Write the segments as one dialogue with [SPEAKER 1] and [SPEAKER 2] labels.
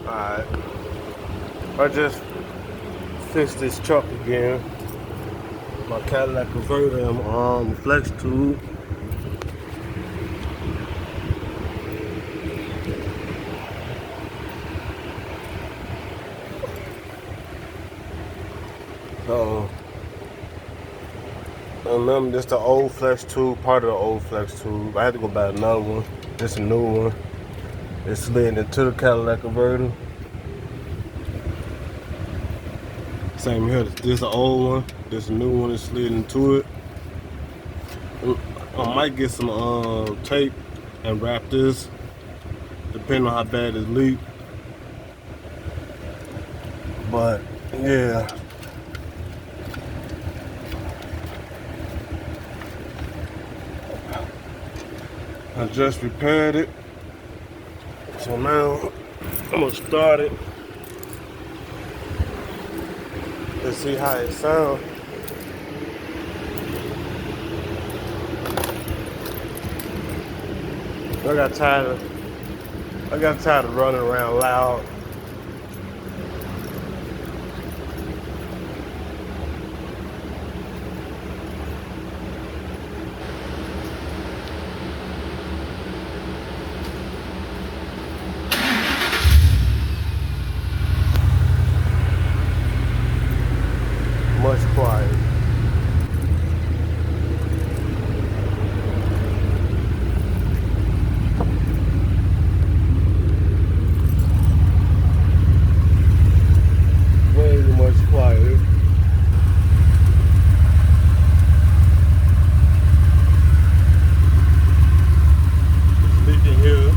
[SPEAKER 1] Alright, I just fixed this truck again. My Cadillac converter and flex tube. So remember, this the old flex tube, part of the old flex tube. I had to go buy another one. This a new one. It slid into the Cadillac converter. Same here. This is the old one. This new one is slid into it. I might get some tape and wrap this, depending on how bad it leaks. But yeah. I just repaired it. So now I'm gonna start it. Let's see how it sounds. I got tired of running around loud. Much quieter. Way much quieter. It's leaking here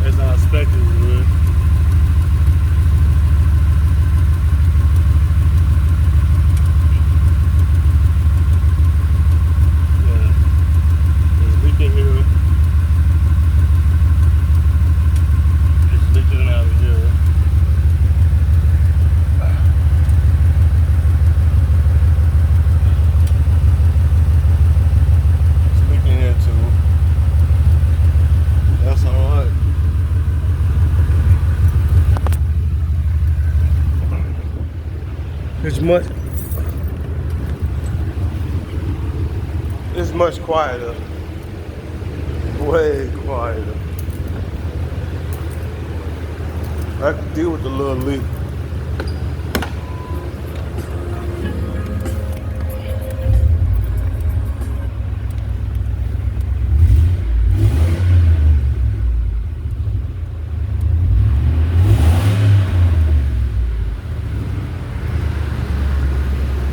[SPEAKER 1] as I expected it would. It's much quieter. Way quieter. I can deal with the little leak.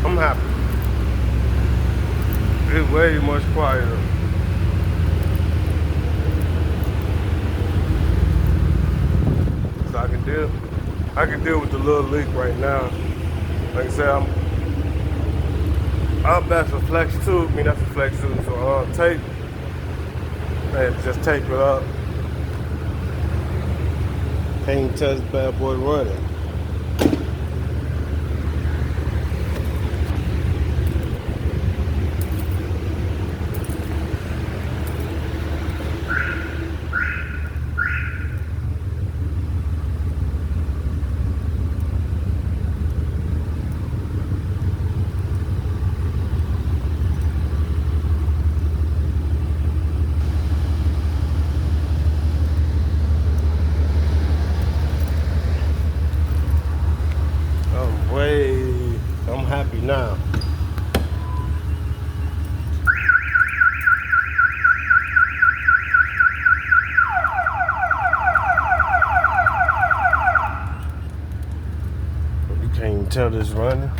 [SPEAKER 1] I'm happy. It's way much quieter. So I can deal with the little leak right now. Like I said, that's a flex tube. I mean, that's a flex tube. So tape, and just tape it up. Can't even tell this bad boy running. I'm happy now. You can't even tell this running.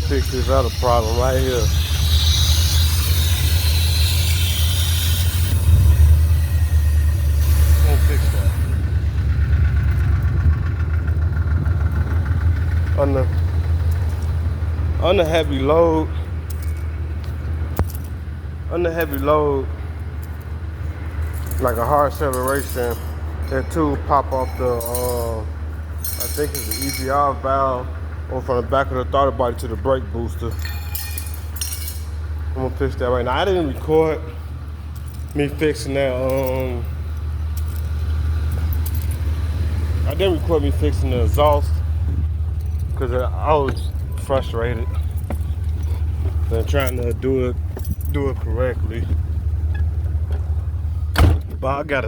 [SPEAKER 1] fix this other problem right here. I'm gonna fix that. On the heavy load, like a hard acceleration, that tube pop off the I think it's the EGR valve, or from the back of the throttle body to the brake booster. I'm gonna fix that right now. I didn't record me fixing that. I didn't record me fixing the exhaust because I was frustrated and trying to do it correctly. But I got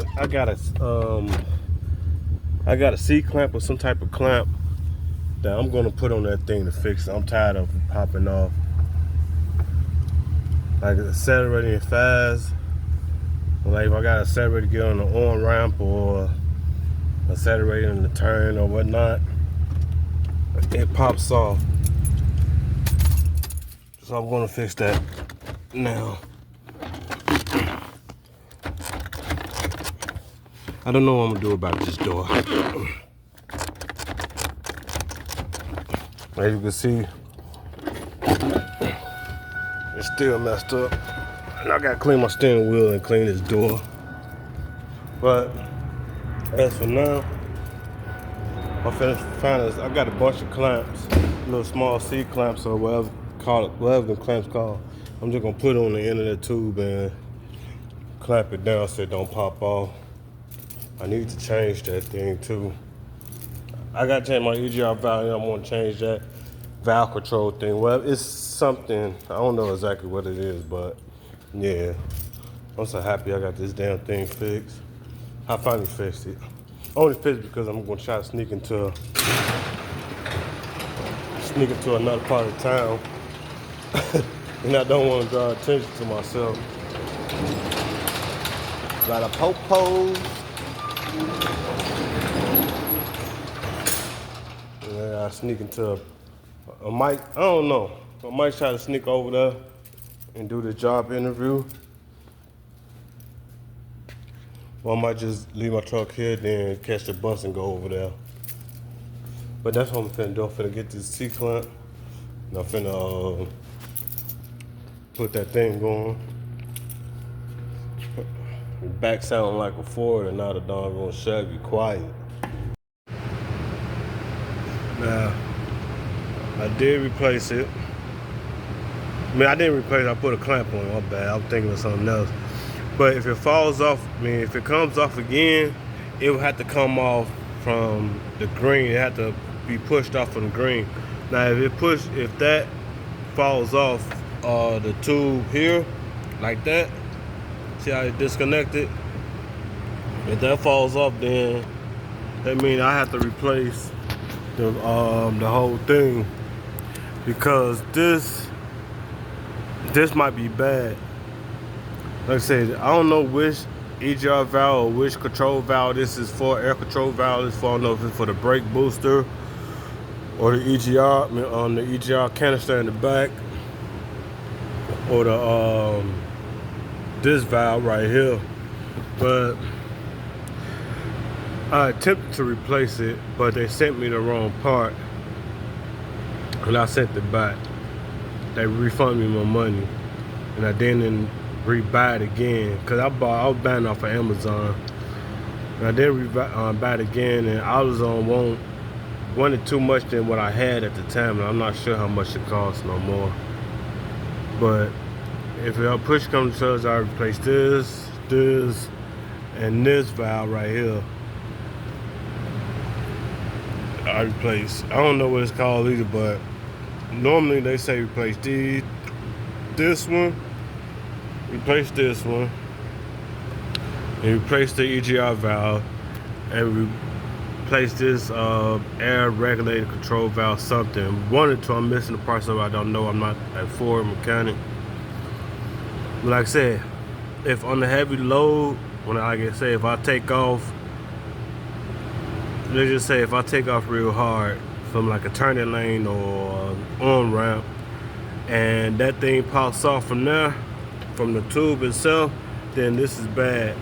[SPEAKER 1] a C clamp or some type of clamp that I'm gonna put on that thing to fix it. I'm tired of it popping off. Like accelerating fast. Like if I got to accelerate to get on the on ramp or accelerating in the turn or whatnot, it pops off. So I'm gonna fix that now. I don't know what I'm gonna do about this door. As you can see, it's still messed up. And I gotta clean my steering wheel and clean this door. But as for now, I'm finna find this. I got a bunch of clamps, little small C clamps or whatever the clamps called. I'm just gonna put it on the end of the tube and clamp it down so it don't pop off. I need to change that thing too. I gotta change my EGR valve, and I'm gonna change that valve control thing. Well, it's something, I don't know exactly what it is, but yeah. I'm so happy I got this damn thing fixed. I finally fixed it. I only fixed it because I'm gonna try to sneak into another part of town. And I don't want to draw attention to myself. Got a po-po. Yeah, I sneak into I don't know. I might try to sneak over there and do the job interview. Or I might just leave my truck here, then catch the bus and go over there. But that's what I'm finna do. I'm finna get this C-clamp. And I'm finna put that thing going. The back sounding like a Ford and not a doggone Chevy. Quiet. Now, I did replace it. I mean, I didn't replace it. I put a clamp on it. My bad. I'm thinking of something else. But if it falls off, if it comes off again, it will have to come off from the green. It had to be pushed off from the green. Now, if that falls off the tube here, like that, see how it disconnected? If that falls off, then that means I have to replace the whole thing, because this might be bad. Like I said, I don't know which EGR valve or which control valve this is for. Air control valve is for. I don't know if it's for the brake booster or the EGR on the EGR canister in the back, or the this valve right here. But I attempted to replace it, but they sent me the wrong part, and I sent it back. They refunded me my money, and I didn't rebuy it again, because I was buying off of Amazon, and I didn't buy it again, and I was on wanted too much than what I had at the time, and I'm not sure how much it costs no more. But if push comes to shove, I replace this, and this valve right here. I don't know what it's called either, but normally they say replace this one, replace this one, and replace the EGR valve, and replace this air regulator control valve something. One or two, I'm missing the parts of it. I don't know. I'm not a Ford mechanic. But like I said, if on the heavy load, if I take off, let's just say if I take off real hard from like a turning lane or on ramp, and that thing pops off from there, from the tube itself, then this is bad.